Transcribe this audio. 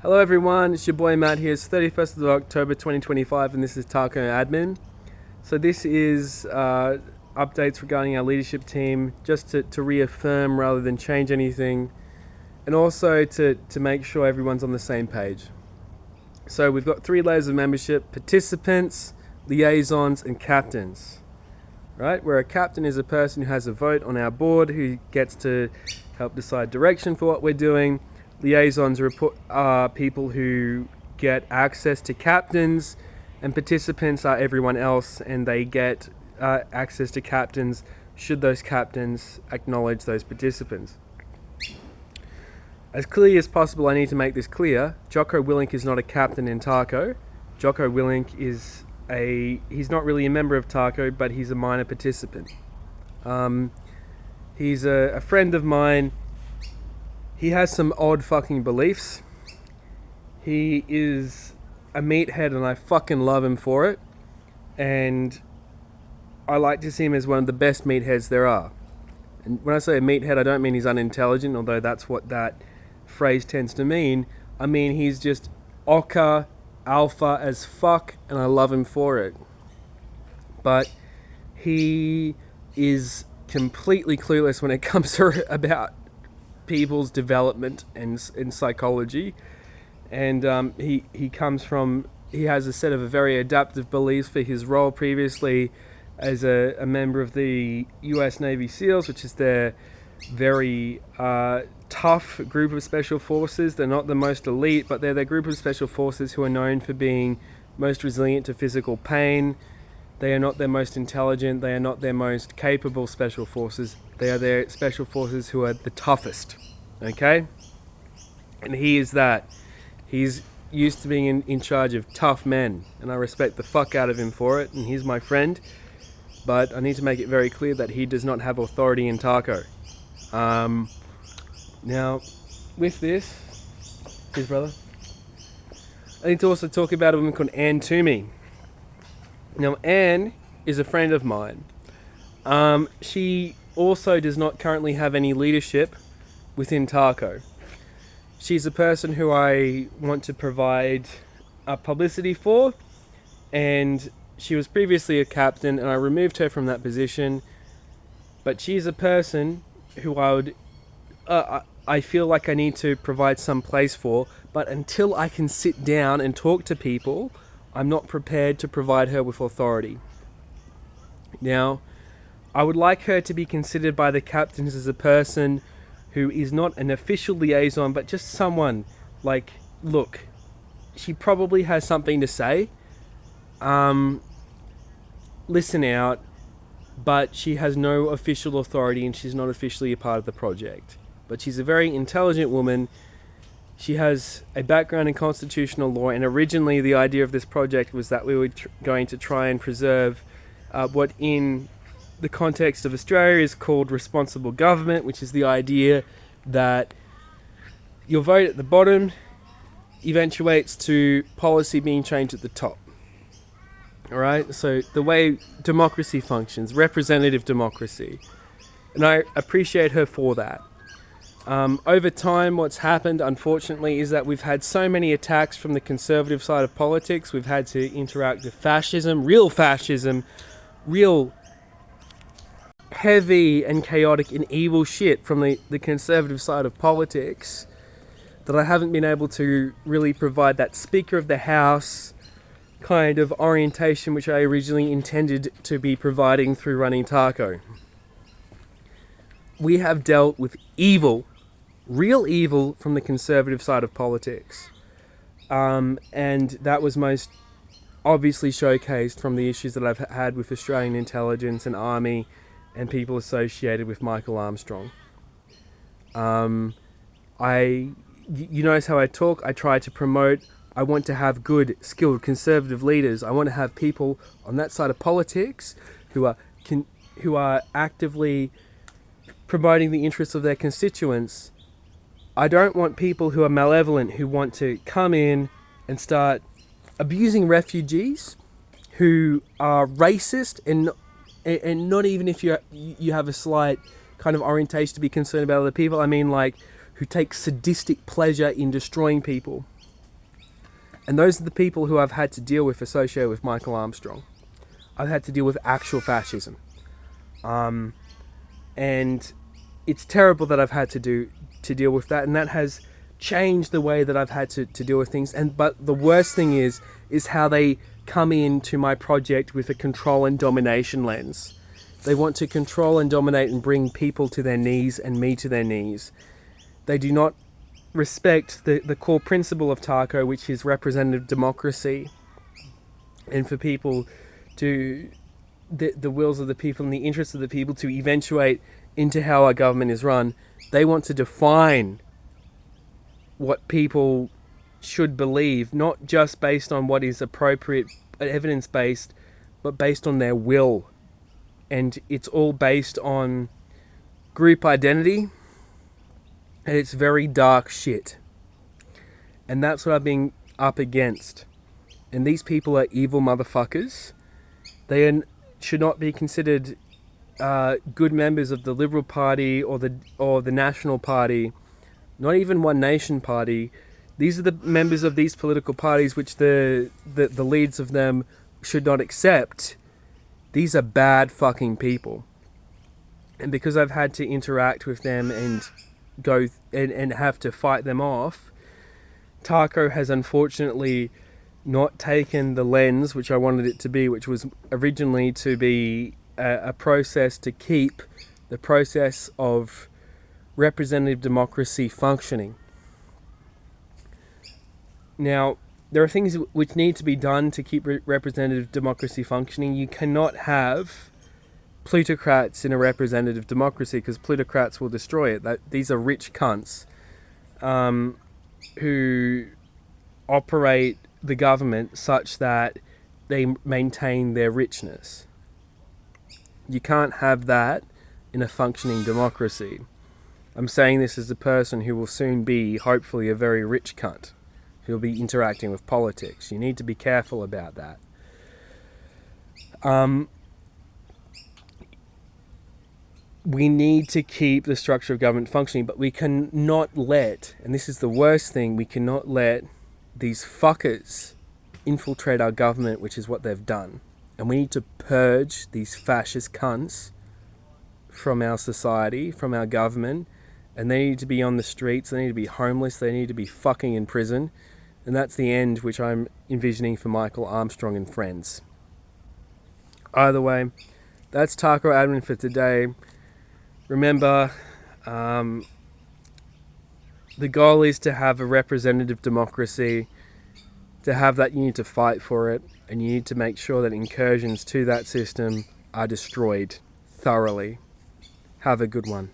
Hello everyone, it's your boy Matt here. It's 31st of October 2025 and this is Tac0 Admin. So this is updates regarding our leadership team, just to reaffirm rather than change anything, and also to make sure everyone's on the same page. So we've got 3 layers of membership: participants, liaisons, and captains. Right? Where a captain is a person who has a vote on our board, who gets to help decide direction for what we're doing. Liaisons are people who get access to captains, and participants are everyone else, and they get access to captains should those captains acknowledge those participants. As clearly as possible, I need to make this clear. Jocko Willink is not a captain in Tac0. Jocko Willink is he's not really a member of Tac0, but he's a minor participant. He's a friend of mine. He has some odd fucking beliefs. He is a meathead and I fucking love him for it. And I like to see him as one of the best meatheads there are. And when I say a meathead, I don't mean he's unintelligent, although that's what that phrase tends to mean. I mean he's just ochre alpha as fuck, and I love him for it. But he is completely clueless when it comes to about people's development and psychology, and he has a set of very adaptive beliefs for his role previously as a member of the US Navy SEALs, which is their very tough group of special forces. They're not the most elite, but they're the group of special forces who are known for being most resilient to physical pain. They are not their most intelligent, they are not their most capable special forces. They are their special forces who are the toughest, okay? And he is that. He's used to being in charge of tough men, and I respect the fuck out of him for it, and he's my friend. But I need to make it very clear that he does not have authority in Tac0. Now, with this, his brother, I need to also talk about a woman called Twomey. Now, Anne is a friend of mine. She also does not currently have any leadership within Tac0. She's a person who I want to provide publicity for, and she was previously a captain, and I removed her from that position. But she's a person who I feel like I need to provide some place for, but until I can sit down and talk to people, I'm not prepared to provide her with authority. Now, I would like her to be considered by the captains as a person who is not an official liaison, but just someone like, look, she probably has something to say. Listen out, but she has no official authority and she's not officially a part of the project. But she's a very intelligent woman. She has a background in constitutional law, and originally the idea of this project was that we were going to try and preserve what in the context of Australia is called responsible government, which is the idea that your vote at the bottom eventuates to policy being changed at the top. Alright, so the way democracy functions, representative democracy. And I appreciate her for that. Over time, what's happened, unfortunately, is that we've had so many attacks from the conservative side of politics. We've had to interact with fascism, real heavy and chaotic and evil shit from the conservative side of politics, that I haven't been able to really provide that Speaker of the House kind of orientation which I originally intended to be providing through running Tac0. We have dealt with evil, real evil from the conservative side of politics. And that was most obviously showcased from the issues that I've had with Australian intelligence and army and people associated with Michael Armstrong. You notice how I talk. I try to promote. I want to have good, skilled, conservative leaders. I want to have people on that side of politics who are actively promoting the interests of their constituents. I don't want people who are malevolent, who want to come in and start abusing refugees, who are racist, and not even if you have a slight kind of orientation to be concerned about other people. I mean, like, who take sadistic pleasure in destroying people. And those are the people who I've had to deal with associated with Michael Armstrong. I've had to deal with actual fascism. And it's terrible that I've had to deal with that, and that has changed the way that I've had to deal with things. But the worst thing is how they come into my project with a control and domination lens. They want to control and dominate and bring people to their knees and me to their knees. They do not respect the core principle of Tac0, which is representative democracy, and for people to the wills of the people and the interests of the people to eventuate into how our government is run. They want to define what people should believe, not just based on what is appropriate, evidence-based, but based on their will. And it's all based on group identity, and it's very dark shit. And that's what I've been up against. And these people are evil motherfuckers. They should not be considered good members of the Liberal Party or the National Party, not even One Nation Party. These are the members of these political parties which the leads of them should not accept. These are bad fucking people. And because I've had to interact with them and go and have to fight them off, Tac0 has unfortunately not taken the lens which I wanted it to be, which was originally to be a process to keep the process of representative democracy functioning. Now, there are things which need to be done to keep representative democracy functioning. You cannot have plutocrats in a representative democracy, because plutocrats will destroy it. These are rich cunts who operate the government such that they maintain their richness. You can't have that in a functioning democracy. I'm saying this as a person who will soon be, hopefully, a very rich cunt who'll be interacting with politics. You need to be careful about that. We need to keep the structure of government functioning, but we cannot let, and this is the worst thing, we cannot let these fuckers infiltrate our government, which is what they've done. And we need to purge these fascist cunts from our society, from our government, and they need to be on the streets, they need to be homeless, they need to be fucking in prison. And that's the end which I'm envisioning for Michael Armstrong and friends. Either way, that's Tac0 admin for today. Remember, the goal is to have a representative democracy. To have that, you need to fight for it, and you need to make sure that incursions to that system are destroyed thoroughly. Have a good one.